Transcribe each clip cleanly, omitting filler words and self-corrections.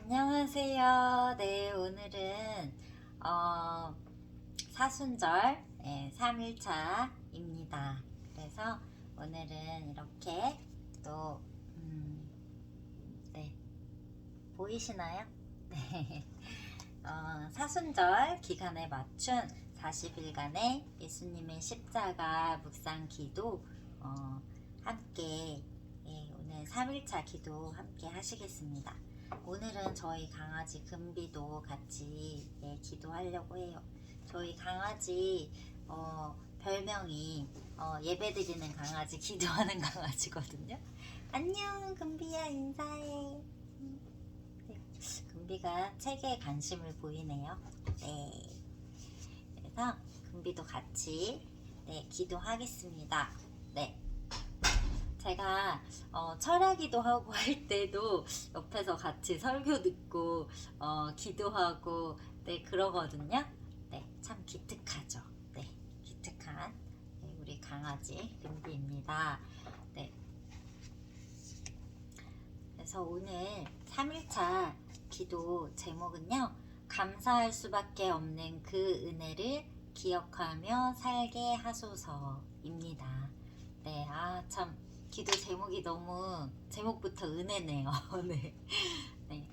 안녕하세요. 네, 오늘은 사순절 3일차입니다. 그래서 오늘은 이렇게 또 네, 보이시나요? 네. 사순절 기간에 맞춘 40일간의 예수님의 십자가 묵상 기도 함께 오늘 3일차 기도 함께 하시겠습니다. 오늘은 저희 강아지 금비도 같이 기도하려고 해요. 저희 강아지 별명이 예배드리는 강아지, 기도하는 강아지거든요. 안녕 금비야, 인사해. 네, 금비가 책에 관심을 보이네요. 네, 그래서 금비도 같이 기도하겠습니다. 네. 제가 철야기도 하고 할 때도 옆에서 같이 설교 듣고 기도하고 그러거든요. 네, 참 기특하죠. 네, 기특한 우리 강아지 금비입니다. 네, 그래서 오늘 3일차 기도 제목은요, 감사할 수밖에 없는 그 은혜를 기억하며 살게 하소서입니다. 네, 참 기도 제목이 너무 제목부터 은혜네요. 네. 네.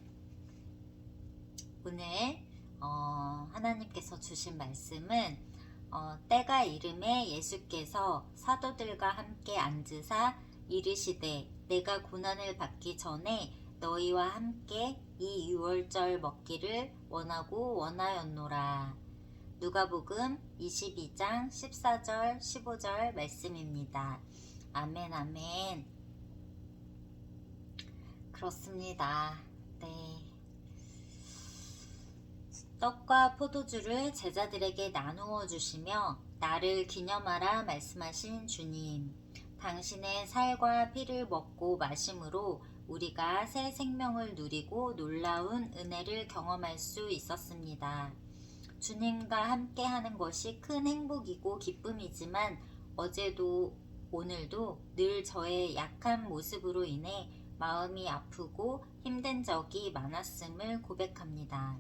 오늘 하나님께서 주신 말씀은 때가 이름에 예수께서 사도들과 함께 앉으사 이르시되 내가 고난을 받기 전에 너희와 함께 이 유월절 먹기를 원하고 원하였노라. 누가복음 22장 14절 15절 말씀입니다. 아멘, 아멘. 그렇습니다. 네. 떡과 포도주를 제자들에게 나누어 주시며 나를 기념하라 말씀하신 주님. 당신의 살과 피를 먹고 마심으로 우리가 새 생명을 누리고 놀라운 은혜를 경험할 수 있었습니다. 주님과 함께 하는 것이 큰 행복이고 기쁨이지만 어제도 오늘도 늘 저의 약한 모습으로 인해 마음이 아프고 힘든 적이 많았음을 고백합니다.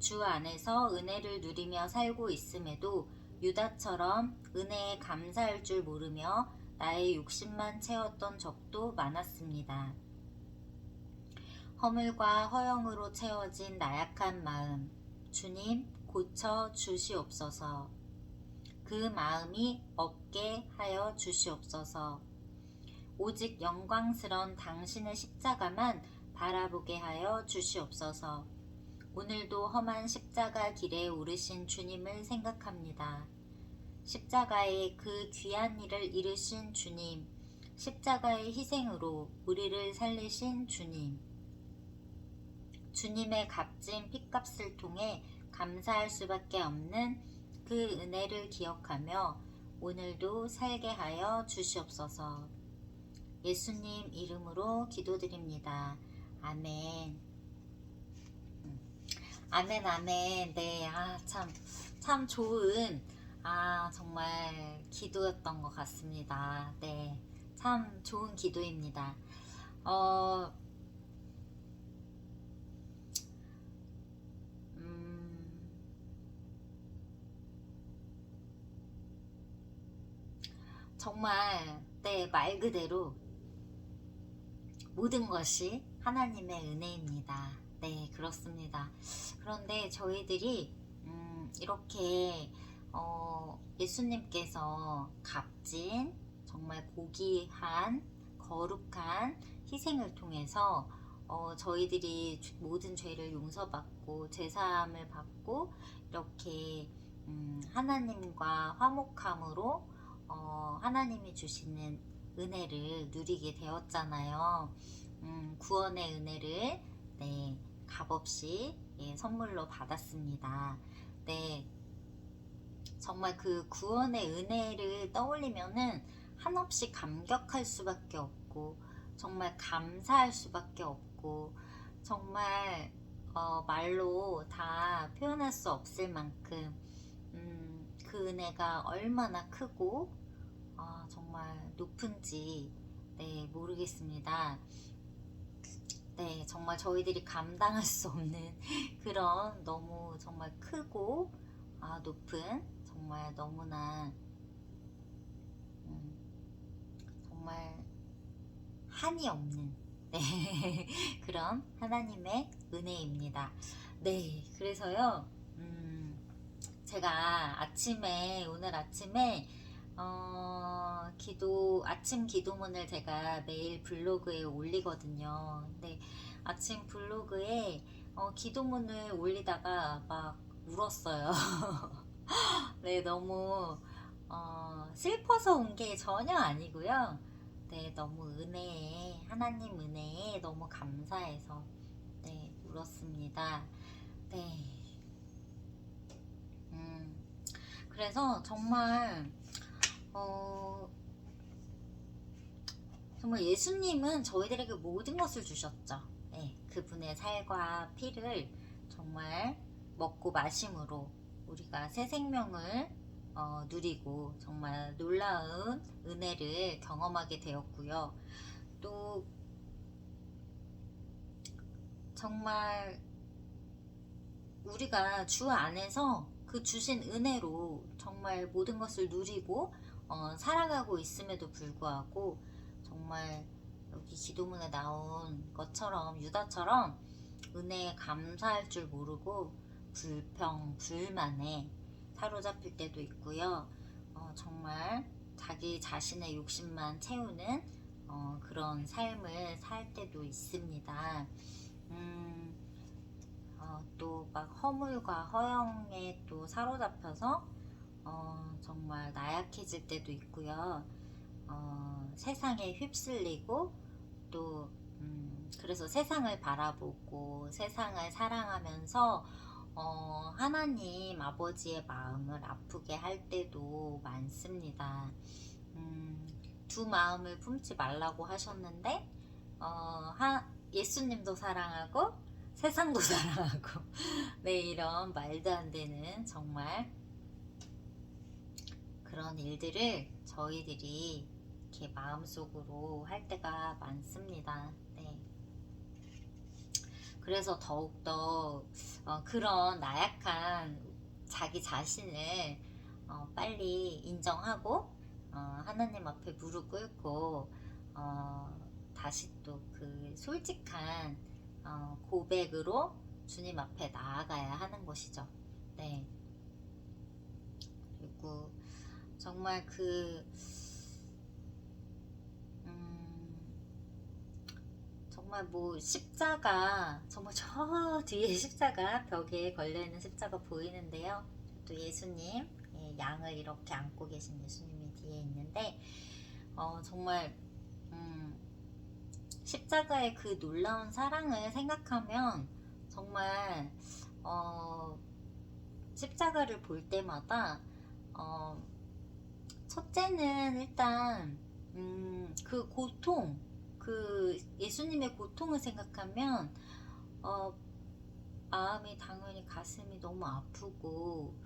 주 안에서 은혜를 누리며 살고 있음에도 유다처럼 은혜에 감사할 줄 모르며 나의 욕심만 채웠던 적도 많았습니다. 허물과 허영으로 채워진 나약한 마음, 주님 고쳐 주시옵소서. 그 마음이 없게 하여 주시옵소서. 오직 영광스런 당신의 십자가만 바라보게 하여 주시옵소서. 오늘도 험한 십자가 길에 오르신 주님을 생각합니다. 십자가의 그 귀한 일을 이루신 주님, 십자가의 희생으로 우리를 살리신 주님, 주님의 값진 핏값을 통해 감사할 수밖에 없는 그 은혜를 기억하며 오늘도 살게 하여 주시옵소서. 예수님 이름으로 기도드립니다. 아멘. 아멘, 아멘. 네, 참 좋은, 정말 기도였던 것 같습니다. 네, 참 좋은 기도입니다. 정말, 네, 말 그대로 모든 것이 하나님의 은혜입니다. 네, 그렇습니다. 그런데 저희들이 이렇게 예수님께서 값진 정말 고귀한 거룩한 희생을 통해서 저희들이 모든 죄를 용서받고 제사함을 받고 이렇게 하나님과 화목함으로 하나님이 주시는 은혜를 누리게 되었잖아요. 구원의 은혜를 값없이 선물로 받았습니다. 네, 정말 그 구원의 은혜를 떠올리면은 한없이 감격할 수밖에 없고 정말 감사할 수밖에 없고 정말 말로 다 표현할 수 없을 만큼 그 은혜가 얼마나 크고 정말 높은지 모르겠습니다. 네, 네, 정말 저희들이 감당할 수 없는 그런 너무 정말 크고 높은 정말 너무나 정말 한이 없는 네, 그런 하나님의 은혜입니다. 네, 그래서요, 제가 오늘 아침에, 아침 기도문을 제가 매일 블로그에 올리거든요. 근데 아침 블로그에 기도문을 올리다가 막 울었어요. 네, 너무 슬퍼서 온 게 전혀 아니고요. 네, 너무 하나님 은혜에 너무 감사해서 네, 울었습니다. 네. 그래서 정말 예수님은 저희들에게 모든 것을 주셨죠. 네, 그분의 살과 피를 정말 먹고 마심으로 우리가 새 생명을 누리고 정말 놀라운 은혜를 경험하게 되었고요. 또 정말 우리가 주 안에서 그 주신 은혜로 정말 모든 것을 누리고 살아가고 있음에도 불구하고 정말 여기 기도문에 나온 것처럼 유다처럼 은혜에 감사할 줄 모르고 불평, 불만에 사로잡힐 때도 있고요. 정말 자기 자신의 욕심만 채우는 그런 삶을 살 때도 있습니다. 또 막 허물과 허영에 또 사로잡혀서 정말 나약해질 때도 있고요. 세상에 휩쓸리고 또 그래서 세상을 바라보고 세상을 사랑하면서 하나님 아버지의 마음을 아프게 할 때도 많습니다. 두 마음을 품지 말라고 하셨는데 예수님도 사랑하고 세상도 사랑하고 네, 이런 말도 안 되는 정말 그런 일들을 저희들이 이렇게 마음속으로 할 때가 많습니다. 네. 그래서 더욱더 그런 나약한 자기 자신을 빨리 인정하고 하나님 앞에 무릎 꿇고 다시 또 그 솔직한 고백으로 주님 앞에 나아가야 하는 것이죠. 네. 그리고 정말 정말 뭐 십자가 정말 저 뒤에 십자가 벽에 걸려있는 십자가 보이는데요. 또 예수님 양을 이렇게 안고 계신 예수님이 뒤에 있는데 정말 십자가의 그 놀라운 사랑을 생각하면 정말 십자가를 볼 때마다 첫째는 일단 그 고통, 그 예수님의 고통을 생각하면 마음이 당연히 가슴이 너무 아프고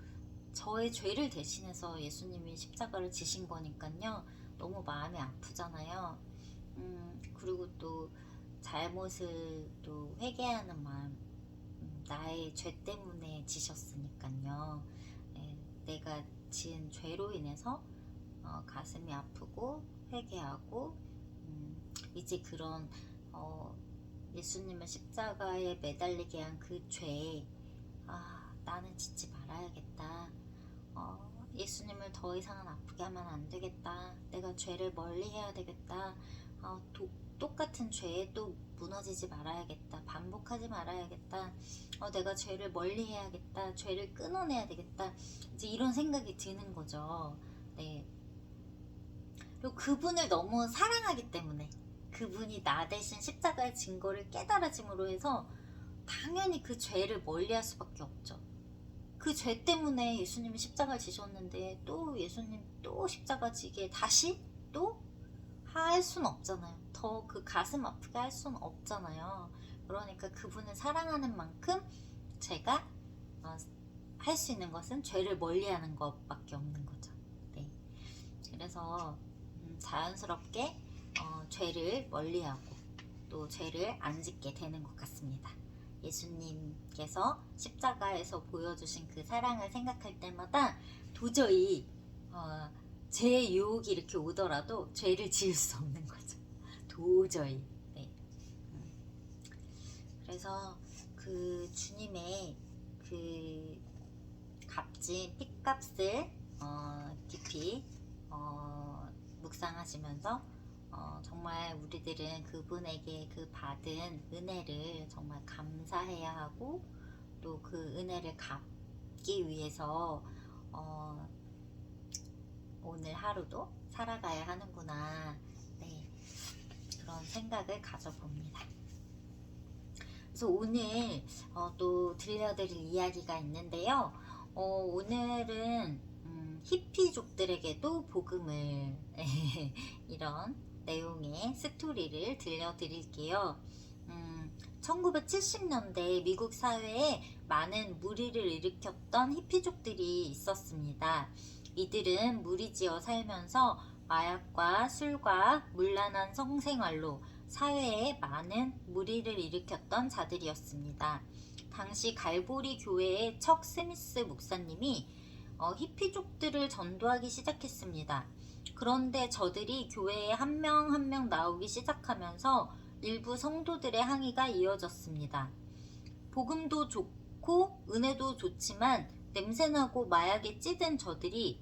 저의 죄를 대신해서 예수님이 십자가를 지신 거니까요. 너무 마음이 아프잖아요. 그리고 또 잘못을 또 회개하는 마음, 나의 죄 때문에 지셨으니까요. 내가 지은 죄로 인해서 가슴이 아프고 회개하고 이제 그런 예수님의 십자가에 매달리게 한 그 죄에 나는 짓지 말아야겠다. 예수님을 더 이상은 아프게 하면 안 되겠다. 내가 죄를 멀리 해야 되겠다. 똑같은 죄에 또 무너지지 말아야겠다. 반복하지 말아야겠다. 내가 죄를 멀리 해야겠다. 죄를 끊어내야 되겠다. 이제 이런 생각이 드는 거죠. 네. 그리고 그분을 너무 사랑하기 때문에 그분이 나 대신 십자가의 증거를 깨달아짐으로 해서 당연히 그 죄를 멀리할 수밖에 없죠. 그 죄 때문에 예수님이 십자가를 지셨는데 또 예수님 또 십자가 지게 다시 또 할 수는 없잖아요. 더 그 가슴 아프게 할 수는 없잖아요. 그러니까 그분을 사랑하는 만큼 제가 할 수 있는 것은 죄를 멀리하는 것밖에 없는 거죠. 네. 그래서 자연스럽게 죄를 멀리하고 또 죄를 안 짓게 되는 것 같습니다. 예수님께서 십자가에서 보여주신 그 사랑을 생각할 때마다 도저히 죄의 유혹이 이렇게 오더라도 죄를 지을 수 없는 거죠. 도저히. 네. 그래서 그 주님의 그 값진 핏값을 깊이 묵상하시면서 정말 우리들은 그분에게 그 받은 은혜를 정말 감사해야 하고 또 그 은혜를 갚기 위해서 오늘 하루도 살아가야 하는구나. 네, 그런 생각을 가져봅니다. 그래서 오늘 또 들려드릴 이야기가 있는데요. 오늘은 히피족들에게도 복음을 이런 내용의 스토리를 들려드릴게요. 1970년대 미국 사회에 많은 무리를 일으켰던 히피족들이 있었습니다. 이들은 무리지어 살면서 마약과 술과 문란한 성생활로 사회에 많은 무리를 일으켰던 자들이었습니다. 당시 갈보리 교회의 척 스미스 목사님이 히피족들을 전도하기 시작했습니다. 그런데 저들이 교회에 한 명 한 명 나오기 시작하면서 일부 성도들의 항의가 이어졌습니다. 복음도 좋고 은혜도 좋지만 냄새나고 마약에 찌든 저들이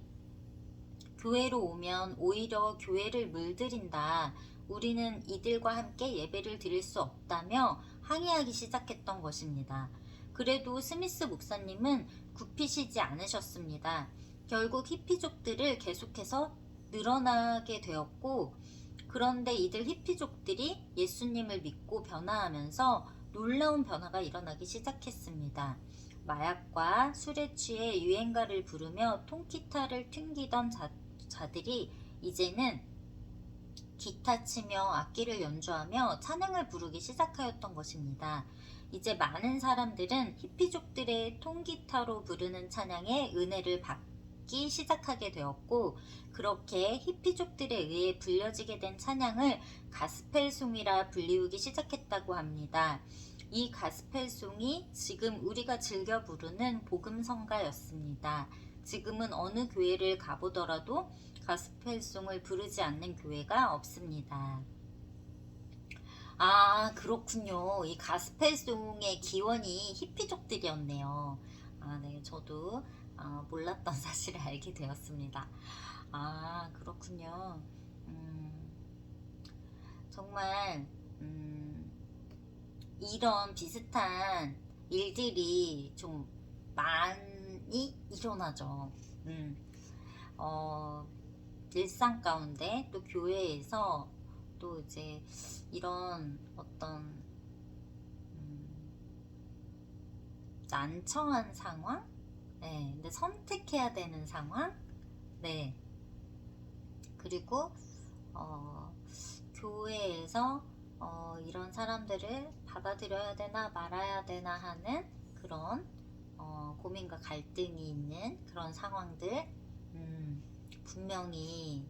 교회로 오면 오히려 교회를 물들인다. 우리는 이들과 함께 예배를 드릴 수 없다며 항의하기 시작했던 것입니다. 그래도 스미스 목사님은 굽히시지 않으셨습니다. 결국 히피족들을 계속해서 늘어나게 되었고, 그런데 이들 히피족들이 예수님을 믿고 변화하면서 놀라운 변화가 일어나기 시작했습니다. 마약과 술에 취해 유행가를 부르며 통기타를 튕기던 자들이 이제는 기타 치며 악기를 연주하며 찬양을 부르기 시작하였던 것입니다. 이제 많은 사람들은 히피족들의 통기타로 부르는 찬양에 은혜를 받기 시작하게 되었고, 그렇게 히피족들에 의해 불려지게 된 찬양을 가스펠송이라 불리우기 시작했다고 합니다. 이 가스펠송이 지금 우리가 즐겨 부르는 복음성가였습니다. 지금은 어느 교회를 가보더라도 가스펠송을 부르지 않는 교회가 없습니다. 아, 그렇군요. 이 가스펠송의 기원이 히피족들이었네요. 아, 네, 저도 몰랐던 사실을 알게 되었습니다. 아, 그렇군요. 정말 이런 비슷한 일들이 좀 많이 일어나죠. 일상 가운데 또 교회에서 또 이제 이런 어떤 난처한 상황, 네, 근데 선택해야 되는 상황, 네, 그리고 교회에서 이런 사람들을 받아들여야 되나 말아야 되나 하는 그런 고민과 갈등이 있는 그런 상황들, 분명히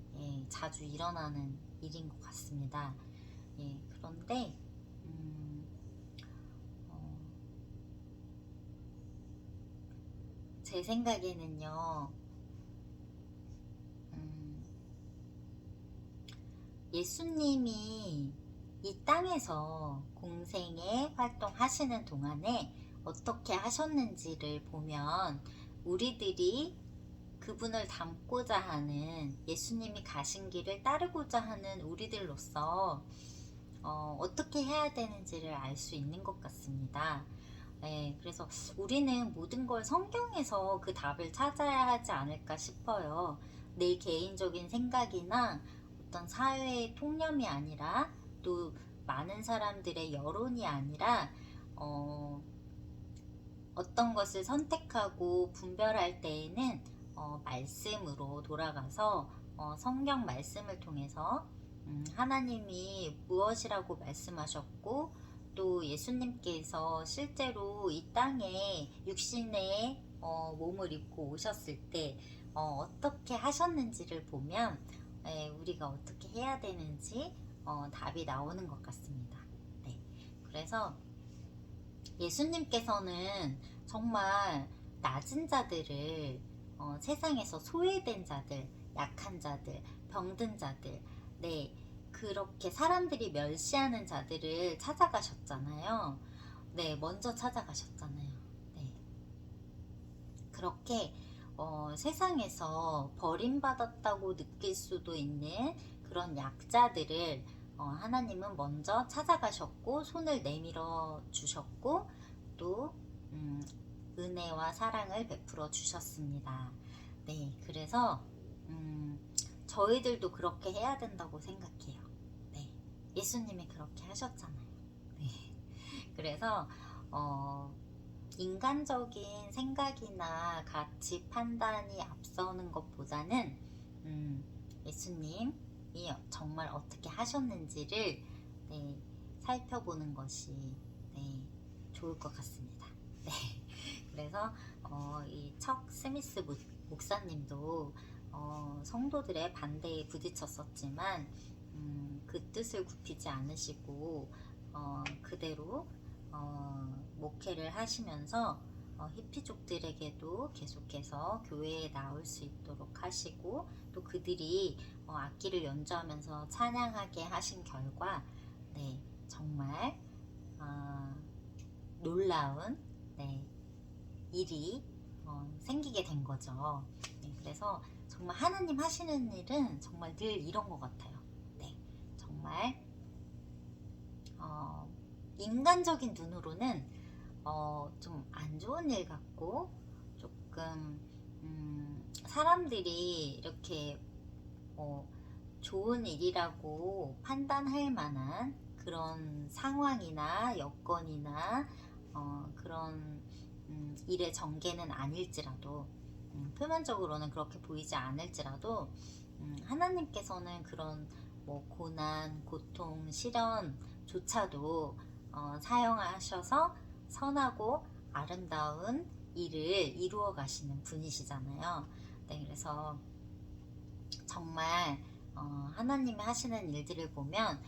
자주 일어나는 일인 것 같습니다. 그런데 제 생각에는요, 예수님이 이 땅에서 공생애 활동하시는 동안에 어떻게 하셨는지를 보면 우리들이 그분을 닮고자 하는, 예수님이 가신 길을 따르고자 하는 우리들로서 어떻게 해야 되는지를 알 수 있는 것 같습니다. 네, 그래서 우리는 모든 걸 성경에서 그 답을 찾아야 하지 않을까 싶어요. 내 개인적인 생각이나 어떤 사회의 통념이 아니라, 또 많은 사람들의 여론이 아니라 어떤 것을 선택하고 분별할 때에는 말씀으로 돌아가서 성경 말씀을 통해서 하나님이 무엇이라고 말씀하셨고, 또 예수님께서 실제로 이 땅에 육신의 몸을 입고 오셨을 때 어떻게 하셨는지를 보면 우리가 어떻게 해야 되는지 답이 나오는 것 같습니다. 그래서 예수님께서는 정말 낮은 자들을 세상에서 소외된 자들, 약한 자들, 병든 자들, 네, 그렇게 사람들이 멸시하는 자들을 찾아가셨잖아요. 네, 먼저 찾아가셨잖아요. 네. 그렇게 세상에서 버림받았다고 느낄 수도 있는 그런 약자들을 하나님은 먼저 찾아가셨고 손을 내밀어 주셨고 또 은혜와 사랑을 베풀어 주셨습니다. 네, 그래서 저희들도 그렇게 해야 된다고 생각해요. 네, 예수님이 그렇게 하셨잖아요. 네, 그래서 인간적인 생각이나 가치 판단이 앞서는 것보다는 예수님이 정말 어떻게 하셨는지를 네, 살펴보는 것이 네, 좋을 것 같습니다. 네, 그래서 이 척 스미스 목사님도 성도들의 반대에 부딪혔었지만 그 뜻을 굽히지 않으시고 그대로 목회를 하시면서 히피족들에게도 계속해서 교회에 나올 수 있도록 하시고 또 그들이 악기를 연주하면서 찬양하게 하신 결과 네, 정말 놀라운 네, 일이 생기게 된 거죠. 네, 그래서 정말 하나님 하시는 일은 정말 늘 이런 것 같아요. 네, 정말 인간적인 눈으로는 좀 안 좋은 일 같고 조금 사람들이 이렇게 좋은 일이라고 판단할 만한 그런 상황이나 여건이나 그런 일의 전개는 아닐지라도 표면적으로는 그렇게 보이지 않을지라도 하나님께서는 그런 뭐 고난, 고통, 시련조차도 사용하셔서 선하고 아름다운 일을 이루어 가시는 분이시잖아요. 네, 그래서 정말 하나님이 하시는 일들을 보면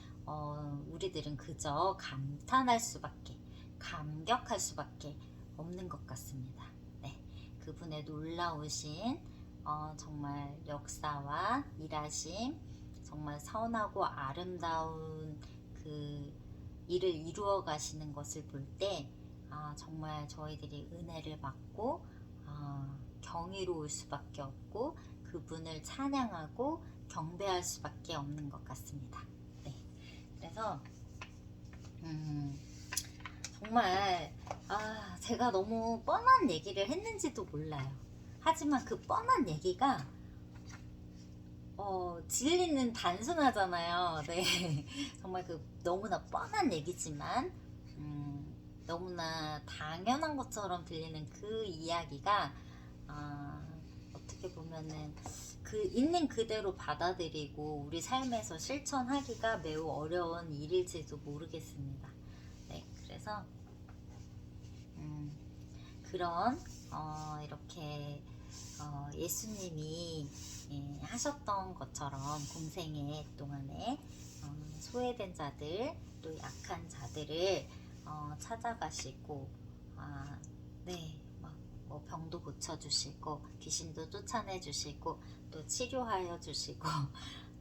우리들은 그저 감탄할 수밖에, 감격할 수밖에 없는 것 같습니다. 네, 그분의 놀라우신 정말 역사와 일하심, 정말 선하고 아름다운 그 일을 이루어 가시는 것을 볼 때 정말 저희들이 은혜를 받고 경이로울 수밖에 없고 그분을 찬양하고 경배할 수밖에 없는 것 같습니다. 네, 그래서 정말 제가 너무 뻔한 얘기를 했는지도 몰라요. 하지만 그 뻔한 얘기가 진리는 단순하잖아요. 네, 정말 그 너무나 뻔한 얘기지만 너무나 당연한 것처럼 들리는 그 이야기가 어떻게 보면은 그 있는 그대로 받아들이고 우리 삶에서 실천하기가 매우 어려운 일일지도 모르겠습니다. 네, 그래서 그런 이렇게 예수님이 하셨던 것처럼 공생애 동안에 소외된 자들 또 약한 자들을 찾아가시고 네, 뭐 병도 고쳐주시고 귀신도 쫓아내주시고 또 치료하여 주시고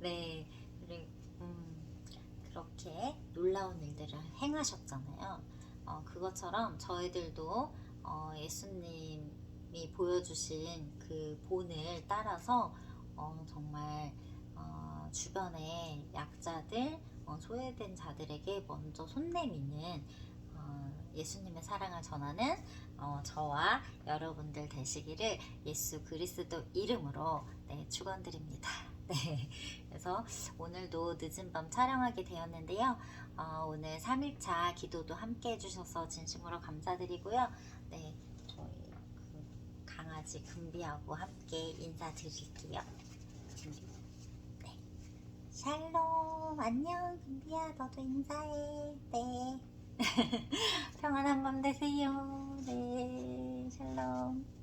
네, 그리고 그렇게 놀라운 일들을 행하셨잖아요. 그것처럼 저희들도 예수님이 보여주신 그 본을 따라서 정말 주변의 약자들, 소외된 자들에게 먼저 손 내미는 예수님의 사랑을 전하는 저와 여러분들 되시기를 예수 그리스도 이름으로 네, 축원드립니다. 네, 그래서 오늘도 늦은 밤 촬영하게 되었는데요. 오늘 3일차 기도도 함께 해주셔서 진심으로 감사드리고요. 네, 저희 그 강아지 금비하고 함께 인사드릴게요. 네, 샬롬, 안녕 금비야, 너도 인사해. 네. 평안한 밤 되세요. 네, 샬롬.